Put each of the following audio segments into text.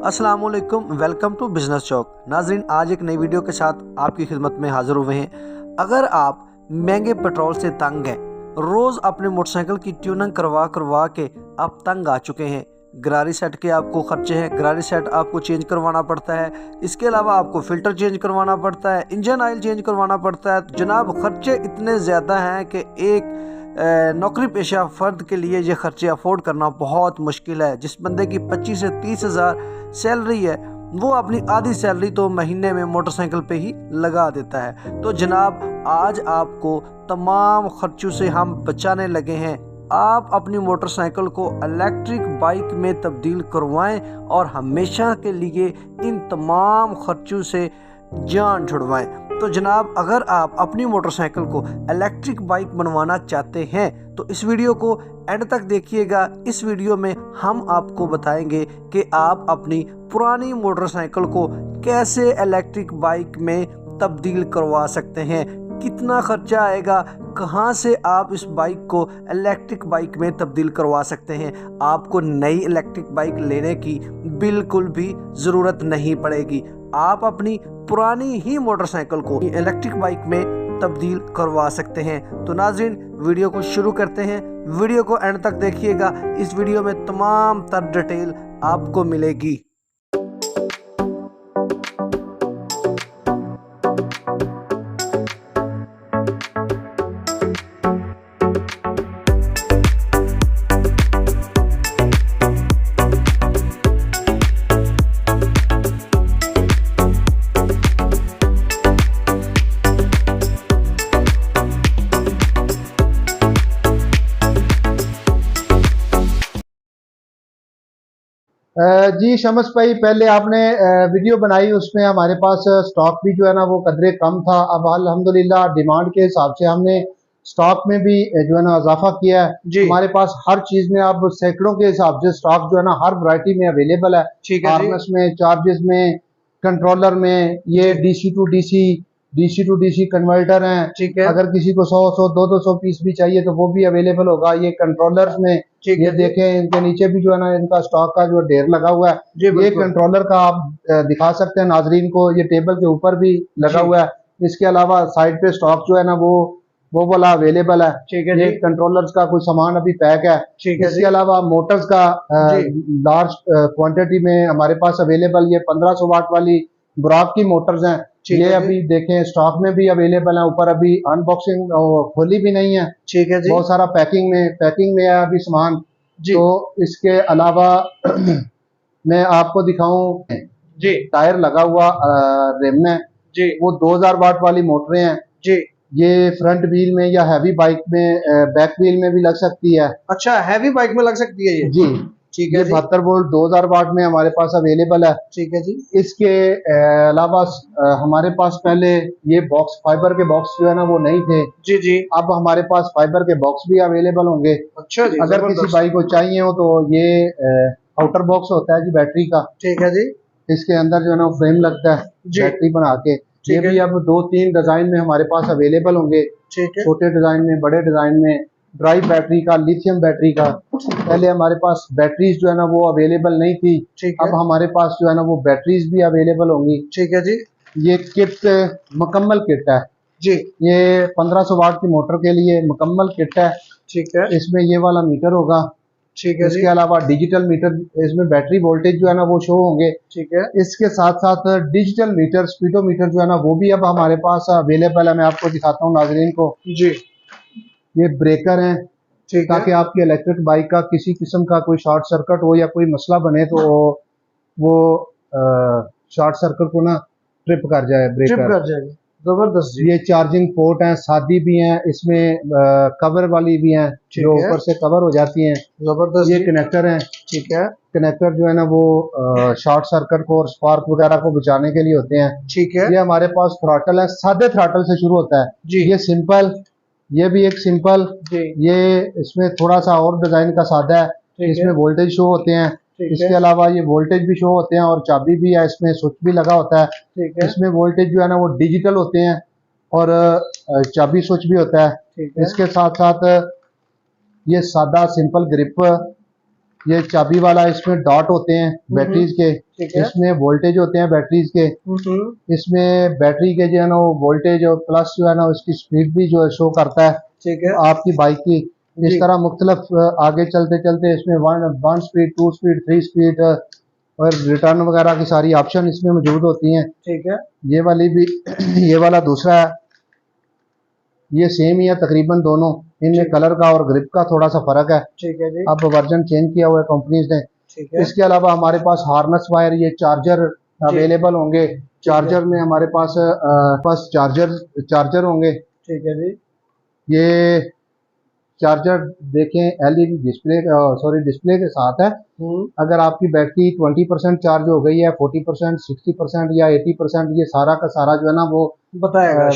अस्सलाम वालेकुम, welcome to business चौक। नाजरीन, आज एक नई वीडियो के साथ आपकी खिदमत में हाजिर हुए हैं। अगर आप महंगे पेट्रोल से तंग हैं, रोज़ अपने मोटरसाइकिल की ट्यूनिंग करवा करवा के आप तंग आ चुके हैं, गरारी सेट के आपको खर्चे हैं, गरारी सेट आपको चेंज करवाना पड़ता है, इसके अलावा आपको फ़िल्टर चेंज करवाना पड़ता है, इंजन ऑयल चेंज करवाना पड़ता है, तो जनाब खर्चे इतने ज़्यादा हैं कि एक नौकरी पेशा फ़र्द के लिए ये खर्चे अफोर्ड करना बहुत मुश्किल है। जिस बंदे की 25 से 30 हज़ार सैलरी है, वो अपनी आधी सैलरी तो महीने में मोटरसाइकिल पे ही लगा देता है। तो जनाब, आज आपको तमाम खर्चों से हम बचाने लगे हैं। आप अपनी मोटरसाइकिल को इलेक्ट्रिक बाइक में तब्दील करवाएं और हमेशा के लिए इन तमाम खर्चों से जान छुड़वाएं। तो जनाब, अगर आप अपनी मोटरसाइकिल को इलेक्ट्रिक बाइक बनवाना चाहते हैं तो इस वीडियो को एंड तक देखिएगा। इस वीडियो में हम आपको बताएंगे कि आप अपनी पुरानी मोटरसाइकिल को कैसे इलेक्ट्रिक बाइक में तब्दील करवा सकते हैं, कितना खर्चा आएगा, कहां से आप इस बाइक को इलेक्ट्रिक बाइक में तब्दील करवा सकते हैं। आपको नई इलेक्ट्रिक बाइक लेने की बिल्कुल भी ज़रूरत नहीं पड़ेगी। आप अपनी पुरानी ही मोटरसाइकिल को इलेक्ट्रिक बाइक में तब्दील करवा सकते हैं। तो नाज़रीन, वीडियो को शुरू करते हैं। वीडियो को एंड तक देखिएगा। इस वीडियो में तमाम तर डिटेल आपको मिलेगी। जी शमस भाई, पहले आपने वीडियो बनाई, उसमें हमारे पास स्टॉक भी जो है ना वो कदरे कम था। अब अल्हम्दुलिल्लाह डिमांड के हिसाब से हमने स्टॉक में भी जो है ना इजाफा किया है। हमारे पास हर चीज में अब सैकड़ों के हिसाब से स्टॉक जो है ना हर वैरायटी में अवेलेबल है। हार्नेस में, चार्जेस में, कंट्रोलर में, ये डीसी टू डीसी कन्वर्टर हैं। ठीक है, अगर किसी को 100 200 पीस भी चाहिए तो वो भी अवेलेबल होगा। ये कंट्रोलर्स में ये देखें, इनके नीचे भी जो है ना इनका स्टॉक का जो ढेर लगा हुआ है। ये कंट्रोलर का आप दिखा सकते हैं नाजरीन को, ये टेबल के ऊपर भी लगा हुआ है। इसके अलावा साइड पे स्टॉक जो है ना वो वाला अवेलेबल है। ठीक है, ये कंट्रोलर्स का कुछ सामान अभी पैक है। इसके अलावा मोटर्स का लार्ज क्वांटिटी में हमारे पास अवेलेबल ये 1500 वाट वाली ब्रॉक की मोटर्स हैं। ये अभी देखें स्टॉक में भी अवेलेबल है। ऊपर अभी अनबॉक्सिंग खोली भी नहीं है। ठीक है जी, बहुत सारा पैकिंग में है अभी सामान। तो इसके अलावा मैं आपको दिखाऊं जी, टायर लगा हुआ रिम में जी, वो 2000 वाट वाली मोटरें हैं जी। ये फ्रंट व्हील में या हैवी बाइक में, बैक व्हील में भी लग सकती है। अच्छा, हैवी बाइक में लग सकती है ये जी। ठीक है, 72 वोल्ट 2000 वाट में हमारे पास अवेलेबल है। ठीक है जी। इसके अलावा हमारे पास पहले ये बॉक्स, फाइबर के बॉक्स जो है ना वो नहीं थे जी जी। अब हमारे पास फाइबर के बॉक्स भी अवेलेबल होंगे। अच्छा जी, अगर किसी बाइक को चाहिए हो तो ये आउटर बॉक्स होता है जी बैटरी का। ठीक है जी, इसके अंदर जो है ना फ्रेम लगता है बैटरी बना के। ये भी अब 2-3 डिजाइन में हमारे पास अवेलेबल होंगे। ठीक है, छोटे डिजाइन में, बड़े डिजाइन में, ड्राई बैटरी का, लिथियम बैटरी का। पहले हमारे पास बैटरीज जो है ना वो अवेलेबल नहीं थी। अब हमारे पास जो है ना वो बैटरीज भी अवेलेबल होंगी। ठीक है जी। ये किट मुकम्मल किट है जी। ये 1500 वाट की मोटर के लिए मुकम्मल किट है। ठीक है, इसमें ये वाला मीटर होगा। ठीक है, इसके अलावा डिजिटल मीटर, इसमें बैटरी वोल्टेज जो है ना वो शो होंगे। ठीक है, इसके साथ साथ डिजिटल मीटर, स्पीडोमीटर जो है ना वो भी अब हमारे पास अवेलेबल है। मैं आपको दिखाता हूँ नाजरीन को जी। ये ब्रेकर हैं, ताकि आपकी इलेक्ट्रिक बाइक का किसी किस्म का कोई शॉर्ट सर्किट हो या कोई मसला बने तो वो शॉर्ट सर्किट को ना ट्रिप कर जाए, ब्रेकर कर जाएगा। जबरदस्त। ये चार्जिंग पोर्ट हैं, सादी भी हैं, इसमें कवर वाली भी हैं जो ऊपर से कवर हो जाती हैं। जबरदस्त। ये कनेक्टर हैं। ठीक है, कनेक्टर जो है ना वो शॉर्ट सर्किट को और स्पार्क वगैरह को बचाने के लिए होते हैं। ठीक है, ये हमारे पास थ्रॉटल है, सादे थ्रॉटल से शुरू होता है जी। ये सिंपल, ये भी एक सिंपल, ये इसमें थोड़ा सा और डिजाइन का सादा है। इसमें वोल्टेज शो होते हैं। इसके अलावा ये वोल्टेज भी शो होते हैं और चाबी भी है, इसमें स्विच भी लगा होता है। इसमें वोल्टेज जो है ना वो डिजिटल होते हैं और चाबी स्विच भी होता है। इसके साथ साथ ये सादा सिंपल ग्रिप ये चाबी वाला, इसमें डॉट होते हैं बैटरीज के, ठीक है। इसमें वोल्टेज होते हैं बैटरीज के, इसमें बैटरी के जो है ना वो वोल्टेज और प्लस जो है ना उसकी स्पीड भी जो है शो करता है, ठीक है आपकी बाइक की। इस जी। तरह मुख्तलिफ आगे चलते चलते इसमें one speed, two speed, three speed और रिटर्न वगैरह की सारी ऑप्शन इसमें मौजूद होती हैं। ठीक है। ये वाली भी ये वाला दूसरा है, ये सेम ही है तकरीबन दोनों, इनमें कलर का और ग्रिप का थोड़ा सा फर्क है। ठीक है जी। अब वर्जन चेंज किया हुआ है कंपनीज ने। ठीक है। इसके अलावा हमारे पास हार्नेस वायर, ये चार्जर अवेलेबल होंगे। चार्जर में हमारे पास चार्जर होंगे। ठीक है जी। ये चार्जर देखें एलईडी डिस्प्ले, डिस्प्ले के साथ है। अगर आपकी बैटरी 20% चार्ज हो गई है, 40%, 60% या 80%, ये सारा का सारा जो है ना वो बताएगा,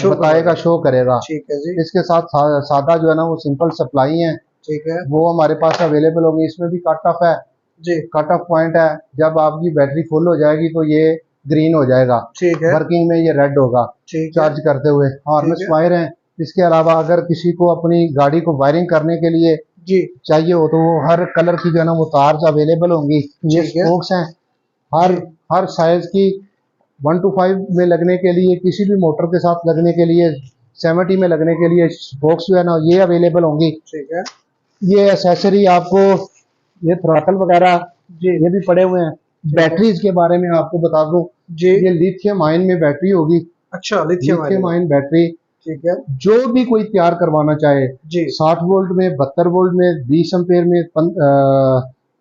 शो करेगा। ठीक है जी। इसके साथ सादा जो है ना वो सिंपल सप्लाई है, ठीक है, वो हमारे पास अवेलेबल होगी। इसमें भी कट ऑफ है जी। कट ऑफ पॉइंट है, जब आपकी बैटरी फुल हो जाएगी तो ये ग्रीन हो जाएगा, ठीक है। वर्किंग में ये रेड होगा चार्ज करते हुए। हार्नेस वायर है। इसके अलावा अगर किसी को अपनी गाड़ी को वायरिंग करने के लिए जी चाहिए हो तो वो हर कलर की जो है ना वो तार अवेलेबल होंगी। ये स्पोक्स हैं, हर साइज की 1 to 5 में लगने के लिए, किसी भी मोटर के साथ लगने के लिए, 70 में लगने के लिए स्पोक्स जो है ना ये अवेलेबल होंगी। ठीक है। ये एसेसरी आपको, ये थ्रॉटल वगैरह जी ये भी पड़े हुए हैं। बैटरीज के बारे में आपको बता दूं जी, ये लिथियम आयन में बैटरी होगी। अच्छा, लिथियम आयन बैटरी, ठीक है। जो भी कोई तैयार करवाना चाहे जी, 60 वोल्ट में, 72 वोल्ट में, 20 एम्पेयर में,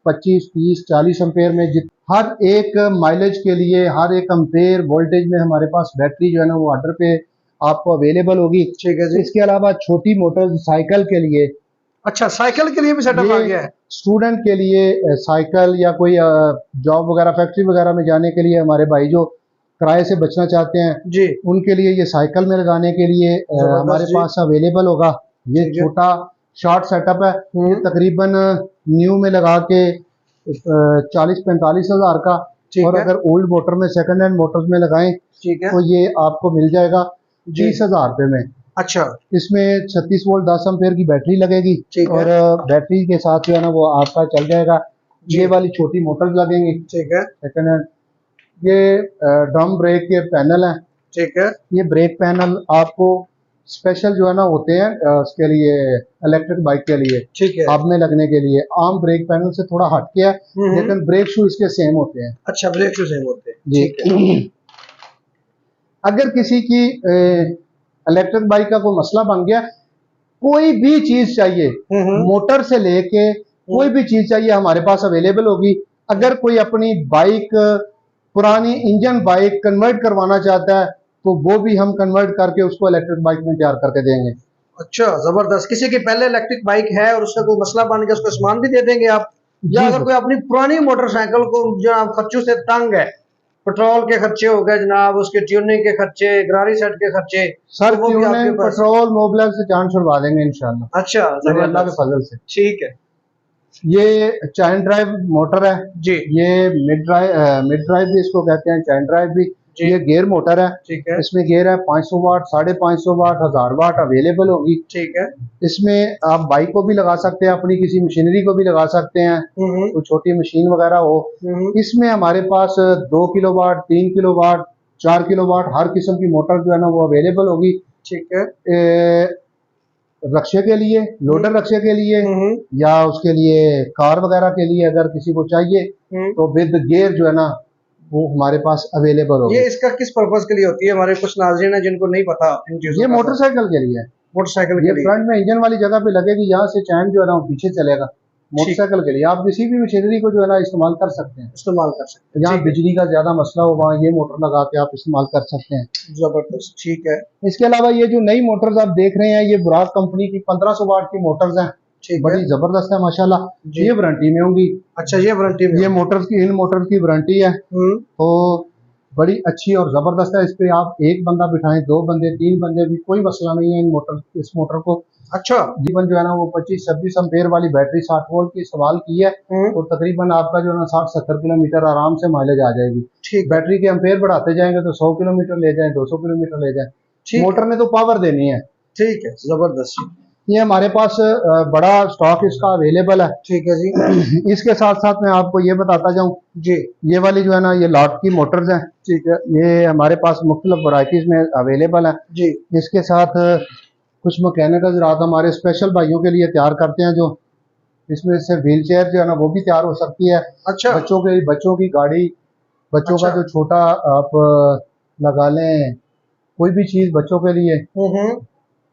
25, 30, 40 एम्पेयर में, हर एक माइलेज के लिए, हर एक एम्पेयर वोल्टेज में हमारे पास बैटरी जो है ना वो ऑर्डर पे आपको अवेलेबल होगी। ठीक है जी। इसके अलावा छोटी मोटर साइकिल के लिए, अच्छा साइकिल के लिए भी सेटअप आ गया है। स्टूडेंट के लिए साइकिल, या कोई जॉब वगैरह फैक्ट्री वगैरह में जाने के लिए, हमारे भाई जो किराए से बचना चाहते हैं जी, उनके लिए ये साइकिल में लगाने के लिए हमारे पास अवेलेबल होगा। ये छोटा शॉर्ट सेटअप है, ये तकरीबन न्यू में लगा के 40-45 हज़ार का, और अगर ओल्ड मोटर में, सेकंड हैंड मोटर्स में लगाएं तो ये आपको मिल जाएगा 30,000 रुपये में। अच्छा, इसमें 36 वोल्ट 10 एम्पेयर की बैटरी लगेगी, और बैटरी के साथ जो है ना वो आपका चल जाएगा। ये वाली छोटी मोटर्स लगेंगी, ठीक है, सेकंड हैंड। ये ड्रम ब्रेक के पैनल हैं, ठीक है। ये ब्रेक पैनल आपको स्पेशल जो है ना होते हैं उसके लिए, इलेक्ट्रिक बाइक के लिए, ठीक है, हब में लगने के लिए। आम ब्रेक पैनल से थोड़ा हट के है, लेकिन ब्रेक शू इसके सेम होते हैं। अच्छा, ब्रेक शू सेम होते हैं जी। अगर किसी की इलेक्ट्रिक बाइक का कोई मसला बन गया, कोई भी चीज चाहिए, मोटर से लेके कोई भी चीज चाहिए हमारे पास अवेलेबल होगी। अगर कोई अपनी बाइक, पुरानी इंजन बाइक कन्वर्ट करवाना चाहता है तो वो भी हम कन्वर्ट करके उसको इलेक्ट्रिक बाइक में तैयार करके देंगे। अच्छा, जबरदस्त। किसी की पहले इलेक्ट्रिक बाइक है और उसका कोई मसला बन गया, उसको सामान भी दे देंगे आप। या अगर कोई अपनी पुरानी मोटरसाइकिल को जो आप खर्चों से तंग है, पेट्रोल के खर्चे हो गए जनाब, उसके ट्यूनिंग के खर्चे, गरारी सेट के खर्चे, सर वो भी आपके पास पेट्रोल मोबिल से जान छुड़वा देंगे इंशाल्लाह। अच्छा, अल्लाह के फजल से, ठीक है। ये चैन ड्राइव मोटर है जी, ये मिड ड्राइव भी इसको कहते हैं, चैन ड्राइव भी। ये गियर मोटर है, ठीक है। इसमें गियर है 500 वाट, 550 वाट, 1000 वाट अवेलेबल होगी, ठीक है। इसमें आप बाइक को भी लगा सकते हैं, अपनी किसी मशीनरी को भी लगा सकते हैं, कोई छोटी मशीन वगैरह हो। इसमें हमारे पास 2 किलोवाट, 3 किलोवाट, 4 किलोवाट हर किस्म की मोटर जो है ना वो अवेलेबल होगी, ठीक है। रक्शे के लिए, लोडर रक्शे के लिए, या उसके लिए कार वगैरह के लिए अगर किसी को चाहिए तो विद गियर जो है ना वो हमारे पास अवेलेबल होगा। ये इसका किस पर्पस के लिए होती है? हमारे कुछ नाज़रीन है जिनको नहीं पता इन चीजों। ये मोटरसाइकिल के लिए है, मोटरसाइकिल के लिए फ्रंट में इंजन वाली जगह पे लगेगी, यहाँ से चैन जो है ना वो पीछे चलेगा। मोटरसाइकिल के लिए आप किसी भी मशीनरी को जो है ना इस्तेमाल कर सकते हैं, जहाँ बिजली का ज्यादा मसला हो वहाँ ये मोटर लगा के आप इस्तेमाल कर सकते हैं। जबरदस्त, ठीक है। इसके अलावा ये जो नई मोटर्स आप देख रहे हैं, ये बुराक कंपनी की 1500 वाट की मोटर्स हैं, बड़ी जबरदस्त है माशाल्लाह। ये वारंटी में होंगी। अच्छा, ये वारंटी में, ये मोटर्स की, इन मोटर्स की वारंटी है, तो बड़ी अच्छी और जबरदस्त है। इस पे आप एक बंदा बिठाएं, 2 बंदे, 3 बंदे भी कोई मसला नहीं है इस मोटर को। अच्छा, जीवन जो है ना वो 25-26 एम्पेयर वाली बैटरी 60 वोल्ट की इस्तेमाल की है, तो तकरीबन आपका जो है ना 60-70 किलोमीटर आराम से माइलेज आ जाएगी। ठीक, बैटरी के एम्पेयर बढ़ाते जाएंगे तो 100 किलोमीटर ले जाए, 200 किलोमीटर ले जाए। मोटर ने तो पावर देनी है। ठीक है, जबरदस्त। ये हमारे पास बड़ा स्टॉक इसका अवेलेबल है। ठीक है जी। इसके साथ साथ मैं आपको ये बताता जाऊं जी। ये वाली जो है ना ये लॉट की मोटर्स हैं। ठीक है। ये हमारे पास मुख्तलिफ वैरायटीज में अवेलेबल है जी। इसके साथ कुछ मैकेनिकल रात हमारे स्पेशल भाइयों के लिए तैयार करते हैं, जो इसमें से व्हील चेयर जो है ना वो भी तैयार हो सकती है। अच्छा। बच्चों की गाड़ी, बच्चों अच्छा। का जो छोटा आप लगा लें कोई भी चीज बच्चों के लिए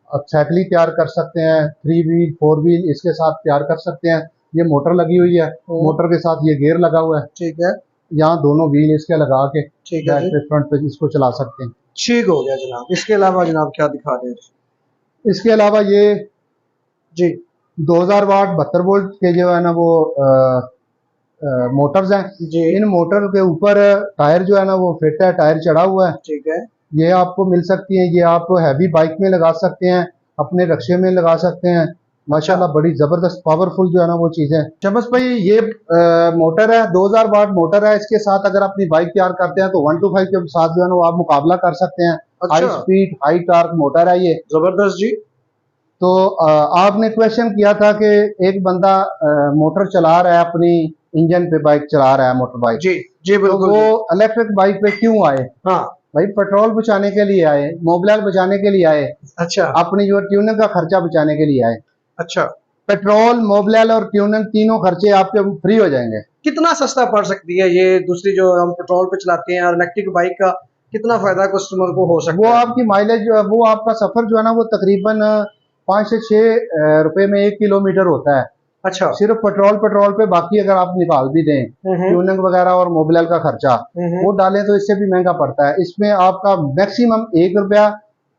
आप साइकिल तैयार कर सकते हैं, 3 व्हील 4 व्हील इसके साथ तैयार कर सकते हैं। ये मोटर लगी हुई है, मोटर के साथ ये गियर लगा हुआ है। ठीक है। यहाँ दोनों व्हील इसके लगा के ठीक है बैक पे फ्रंट पे इसको चला सकते हैं। ठीक हो गया जनाब। इसके अलावा जनाब क्या दिखा रहे हैं? इसके अलावा ये जी 2000 वाट 72 वोल्ट के जो है ना वो मोटर्स हैं। जी। इन मोटर के ऊपर टायर जो है ना वो फिट है, टायर चढ़ा हुआ है। ठीक है। ये आपको मिल सकती है, ये आप हैवी बाइक में लगा सकते हैं, अपने रक्शे में लगा सकते हैं। माशाल्लाह बड़ी जबरदस्त पावरफुल जो है ना वो चीज है। शमस भाई ये मोटर है 2000 वाट मोटर है। इसके साथ अगर अपनी बाइक तैयार करते हैं तो 125 के साथ जो है ना वो आप मुकाबला कर सकते हैं। High speed high torque motor है ये, जबरदस्त जी। तो आपने क्वेश्चन किया था कि एक बंदा मोटर चला रहा है, अपनी इंजन पे बाइक चला रहा है, मोटर बाइक। जी जी बिल्कुल। तो वो इलेक्ट्रिक बाइक पे क्यों आए? हाँ भाई पेट्रोल बचाने के लिए आए, मोबिलिटी बचाने के लिए आए। अच्छा। अपनी जो ट्यूनिंग का खर्चा बचाने के लिए आए। अच्छा। पेट्रोल मोबिलिटी और ट्यूनिंग तीनों खर्चे आपके फ्री हो जाएंगे। कितना सस्ता पड़ सकती है ये दूसरी जो हम पेट्रोल पे चलाते हैं, और इलेक्ट्रिक बाइक का कितना फायदा कस्टमर को हो सकता वो है? आपकी माइलेज, वो आपका सफर जो है ना वो तकरीबन 5 से 6 रुपए में 1 किलोमीटर होता है। अच्छा। सिर्फ पेट्रोल पे, बाकी अगर आप निकाल भी दें ट्यूनिंग वगैरह और मोबिलिटी का खर्चा वो डालें तो इससे भी महंगा पड़ता है। इसमें आपका मैक्सिमम 1 रुपया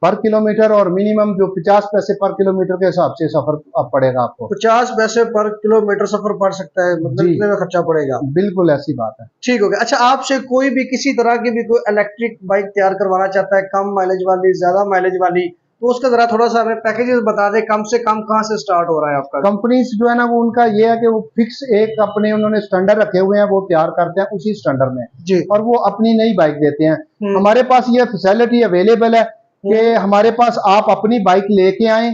पर किलोमीटर और मिनिमम जो 50 पैसे पर किलोमीटर के हिसाब से सफर अब पड़ेगा आपको। 50 पैसे पर किलोमीटर सफर पड़ सकता है, मतलब जी। कितने में खर्चा पड़ेगा? बिल्कुल ऐसी बात है। ठीक हो गया। अच्छा, आपसे कोई भी किसी तरह की भी कोई इलेक्ट्रिक बाइक तैयार करवाना चाहता है, कम माइलेज वाली, ज्यादा माइलेज वाली, तो उसका जरा थोड़ा सा हमें पैकेजेस बता दें, कम से कम कहाँ से स्टार्ट हो रहा है आपका? कंपनीज जो है ना वो उनका ये है कि वो फिक्स एक अपने उन्होंने स्टैंडर्ड रखे हुए हैं, वो तैयार करते हैं उसी स्टैंडर्ड में जी। और वो अपनी नई बाइक देते हैं। हमारे पास ये फैसिलिटी अवेलेबल है कि हमारे पास आप अपनी बाइक लेके आए,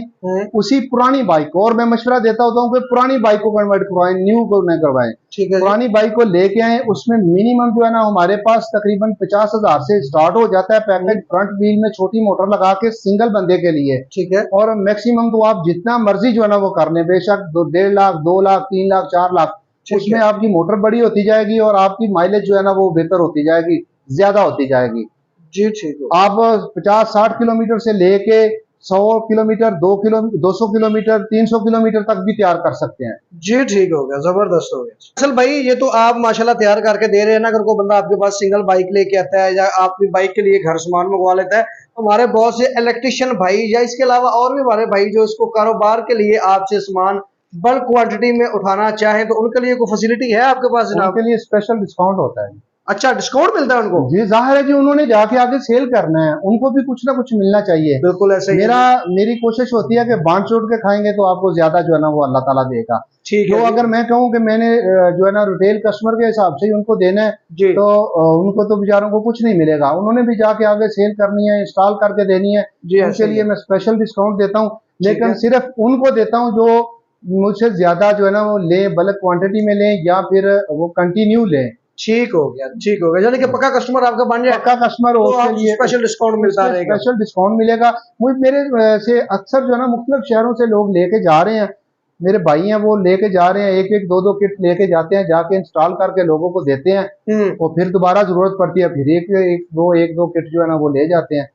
उसी पुरानी बाइक को, और मैं मशवरा देता होता हूँ कि पुरानी बाइक को कन्वर्ट करवाएं, न्यू को नहीं करवाएं। ठीक है। पुरानी बाइक को लेके आए, उसमें मिनिमम जो है ना हमारे पास तकरीबन 50,000 से स्टार्ट हो जाता है पैकेज, फ्रंट व्हील में छोटी मोटर लगा के सिंगल बंदे के लिए। ठीक है। और मैक्सिमम तो आप जितना मर्जी जो है ना वो कर लें, बेशक 1.5 लाख 2 लाख 3 लाख 4 लाख, उसमें आपकी मोटर बड़ी होती जाएगी और आपकी माइलेज जो है ना वो बेहतर होती जाएगी, ज्यादा होती जाएगी। जी ठीक है। आप 50-60 किलोमीटर से लेके 100 किलोमीटर 200 किलोमीटर 300 किलोमीटर तक भी तैयार कर सकते हैं। जी ठीक हो गया, जबरदस्त हो गया। असल भाई ये तो आप माशाल्लाह तैयार करके दे रहे हैं ना, अगर कोई बंदा आपके पास सिंगल बाइक लेके आता है या आपकी बाइक के लिए घर सामान मंगवा लेता है, हमारे बहुत से इलेक्ट्रिशियन भाई या इसके अलावा और भी हमारे भाई जो इसको कारोबार के लिए आपसे सामान बल्क क्वांटिटी में उठाना चाहे तो उनके लिए कोई फैसिलिटी है आपके पास जनाब? उनके लिए स्पेशल डिस्काउंट होता है। अच्छा, डिस्काउंट मिलता है उनको? जी जाहिर है कि उन्होंने जाके आगे सेल करना है, उनको भी कुछ ना कुछ मिलना चाहिए। बिल्कुल ऐसे ही मेरी कोशिश होती है कि बांट चोट के खाएंगे तो आपको ज्यादा जो है ना वो अल्लाह ताला देगा। ठीक है। तो अगर मैं कहूँ कि मैंने जो है ना रिटेल कस्टमर के हिसाब से उनको देना है तो उनको तो बेचारों को कुछ नहीं मिलेगा, उन्होंने भी जाके आगे सेल करनी है, इंस्टॉल करके देनी है। उनके लिए मैं स्पेशल डिस्काउंट देता हूँ, लेकिन सिर्फ उनको देता हूँ जो मुझसे ज्यादा जो है ना वो लें, बल्क क्वांटिटी में लें या फिर वो कंटिन्यू लें। ठीक हो गया, ठीक हो गया। यानी कि पक्का कस्टमर आपका बन जाए, पक्का कस्टमर हो, तो उसके लिए स्पेशल डिस्काउंट मिलता रहेगा। स्पेशल डिस्काउंट मिलेगा। मुझे मेरे से अक्सर जो है ना मुख्तलिफ शहरों से लोग लेके जा रहे हैं, मेरे भाई हैं वो लेके जा रहे हैं, एक एक दो किट लेके जाते हैं, जाके इंस्टॉल करके लोगों को देते हैं और फिर दोबारा जरूरत पड़ती है फिर एक दो किट जो है ना वो ले जाते हैं।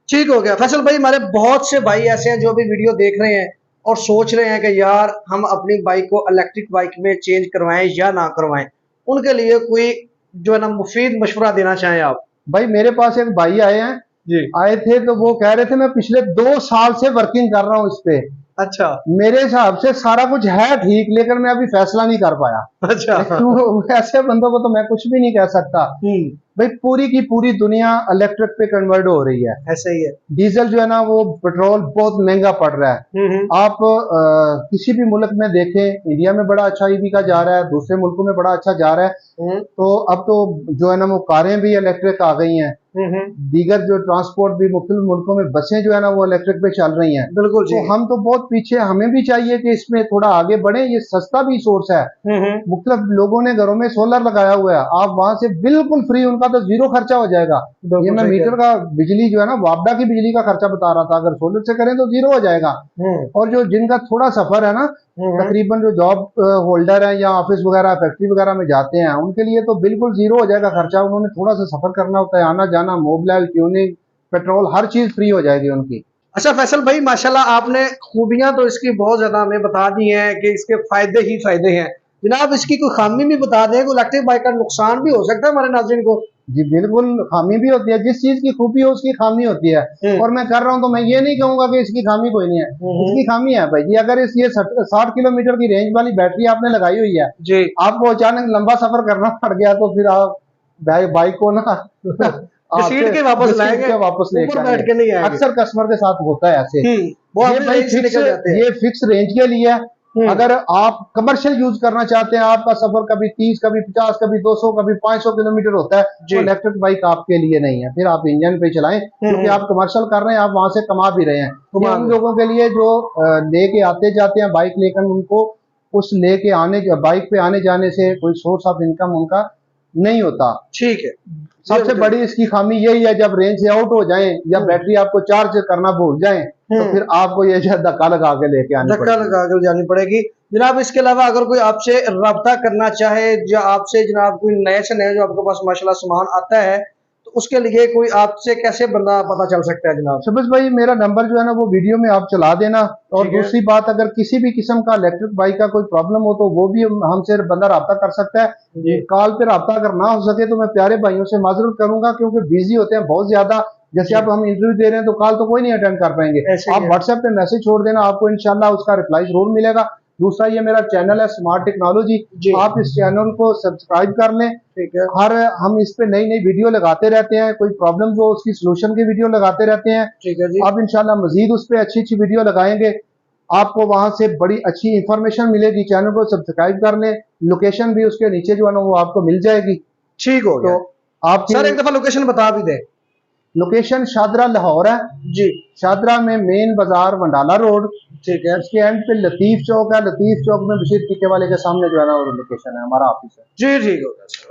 ठीक हो गया। फैसल भाई, हमारे बहुत से भाई ऐसे हैं जो भी वीडियो देख रहे हैं और सोच रहे हैं कि यार हम अपनी बाइक को इलेक्ट्रिक बाइक में चेंज करवाएं या ना करवाएं, उनके लिए कोई जो है ना मुफीद मशवरा देना चाहें आप? भाई मेरे पास एक भाई आए हैं जी, आए थे तो वो कह रहे थे मैं पिछले 2 साल से वर्किंग कर रहा हूँ इस पे। अच्छा। मेरे हिसाब से सारा कुछ है ठीक, लेकिन मैं अभी फैसला नहीं कर पाया। अच्छा। तो ऐसे बंदों को तो मैं कुछ भी नहीं कह सकता। भाई पूरी की पूरी दुनिया इलेक्ट्रिक पे कन्वर्ट हो रही है, ऐसा ही है। डीजल जो है ना वो पेट्रोल बहुत महंगा पड़ रहा है। आप किसी भी मुल्क में देखें, इंडिया में बड़ा अच्छा ईवी का जा रहा है, दूसरे मुल्कों में बड़ा अच्छा जा रहा है। तो अब तो जो है ना वो कारें भी इलेक्ट्रिक आ गई हैं, दीगर जो ट्रांसपोर्ट भी मुख्तलिफ मुल्कों में बसें जो है ना वो इलेक्ट्रिक पे चल रही हैं। बिल्कुल तो हम तो बहुत पीछे, हमें भी चाहिए कि इसमें थोड़ा आगे बढ़े। ये सस्ता भी सोर्स है। मुख्तलिफ लोगों ने घरों में सोलर लगाया हुआ है, आप वहां से बिल्कुल फ्री, उनका तो जीरो खर्चा हो जाएगा। ये मैं मीटर का बिजली जो है ना वापडा की बिजली का खर्चा बता रहा था, अगर सोलर से करें तो जीरो हो जाएगा। और जो जिनका थोड़ा सफर है ना, तकरीबन जो जॉब होल्डर है या ऑफिस वगैरह फैक्ट्री वगैरह में जाते हैं, उनके लिए तो बिल्कुल जीरो हो जाएगा खर्चा। उन्होंने थोड़ा सा सफर करना होता है, आना जाना, मोबाइल, ट्यूनिंग, पेट्रोल, हर चीज फ्री हो जाएगी उनकी। अच्छा फैसल भाई, माशाल्लाह आपने खूबियां तो इसकी बहुत ज्यादा हमें बता दी हैं कि इसके फायदे ही फायदे हैं। जनाब इसकी कोई खामी भी बता दें, कोई इलेक्ट्रिक बाइक का नुकसान भी हो सकता है हमारे नाज़रीन को? जी बिल्कुल, खामी भी होती है। जिस चीज की खूबी हो उसकी खामी होती है। और मैं कर रहा हूं तो मैं ये नहीं कहूंगा कि इसकी खामी कोई नहीं है। इसकी खामी है भाई जी, अगर ये 60 किलोमीटर की रेंज वाली बैटरी आपने लगाई हुई है जी, आपको अचानक लंबा सफर करना पड़ गया तो फिर आप बाइक को ना सीट के वापस लाएंगे, वापस लेके बैठ के नहीं आएंगे। अक्सर कस्टमर के साथ होता है ऐसे। ये फिक्स रेंज के लिए है। अगर आप कमर्शियल यूज करना चाहते हैं, आपका सफर कभी 30, कभी 50, कभी 200, कभी 500 किलोमीटर होता है, तो इलेक्ट्रिक बाइक आपके लिए नहीं है। फिर आप इंजन पे चलाएं, क्योंकि आप कमर्शियल कर रहे हैं, आप वहां से कमा भी रहे हैं। तो उन लोगों के लिए जो लेके आते जाते हैं बाइक लेकर, उनको उस लेके आने, बाइक पे आने जाने से कोई सोर्स ऑफ इनकम उनका नहीं होता। ठीक है, सबसे बड़ी इसकी खामी यही है, जब रेंज से आउट हो जाएं या बैटरी आपको चार्ज करना भूल जाएं, तो फिर आपको ये धक्का लगा के लेके जानी पड़ेगी। जनाब इसके अलावा अगर कोई आपसे रब्ता करना चाहे, या आपसे जनाब कोई नए से नया जो आपके पास माशाल्लाह सामान आता है, तो उसके लिए कोई आपसे कैसे बंदा पता चल सकता है? जनाब शबीज भाई, मेरा नंबर जो है ना वो वीडियो में आप चला देना। और दूसरी बात, अगर किसी भी किस्म का इलेक्ट्रिक बाइक का कोई प्रॉब्लम हो तो वो भी हमसे बंदा रब्ता कर सकता है। कॉल पे रब्ता अगर ना हो सके तो मैं प्यारे भाइयों से माजरत करूंगा, क्योंकि बिजी होते हैं बहुत ज्यादा। जैसे अब हम इंटरव्यू दे रहे हैं तो कॉल तो कोई नहीं अटेंड कर पाएंगे। आप व्हाट्सएप पे मैसेज छोड़ देना, आपको इंशाल्लाह उसका रिप्लाई जरूर मिलेगा। दूसरा, ये मेरा चैनल है स्मार्ट टेक्नोलॉजी, आप इस चैनल को सब्सक्राइब कर लें। ठीक है, हम इस पे नई नई वीडियो लगाते रहते हैं, कोई प्रॉब्लम हो उसकी सोल्यूशन की वीडियो लगाते रहते हैं। ठीक है जी, आप इंशाल्लाह मजीद उस पे अच्छी अच्छी वीडियो लगाएंगे, आपको वहां से बड़ी अच्छी इंफॉर्मेशन मिलेगी। चैनल को सब्सक्राइब कर लें, लोकेशन भी उसके नीचे जो है ना वो आपको मिल जाएगी। ठीक हो गया। तो आप सर एक दफा लोकेशन बता भी दें। लोकेशन शादरा लाहौर है जी, शादरा में मेन बाजार वंडाला रोड। ठीक है, इसके एंड पे लतीफ चौक है, लतीफ चौक में बशीर टिक्के वाले के सामने जो है ना वो लोकेशन है, हमारा ऑफिस है जी। ठीक होगा सर।